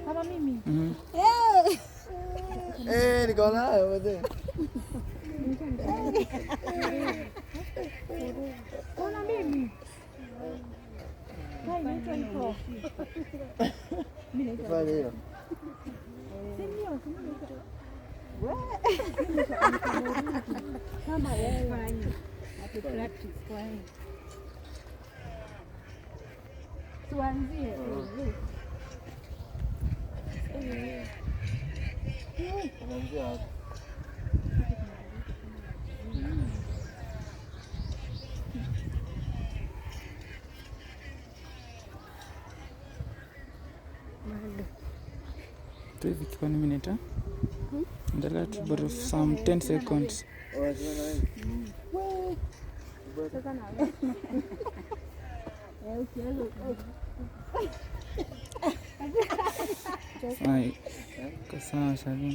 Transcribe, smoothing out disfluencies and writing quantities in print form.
Kama mimi. Niko nayo mzee. Kama mimi. Hai naitwa niko. Mimi naitwa. Sio, kama wewe ati practice kwa hiyo. Tuanzie. Tu hivi kwa minute. Endelea tu for some 10 seconds. Sasa na wewe. Ukianza. Ai. Kasa sawa.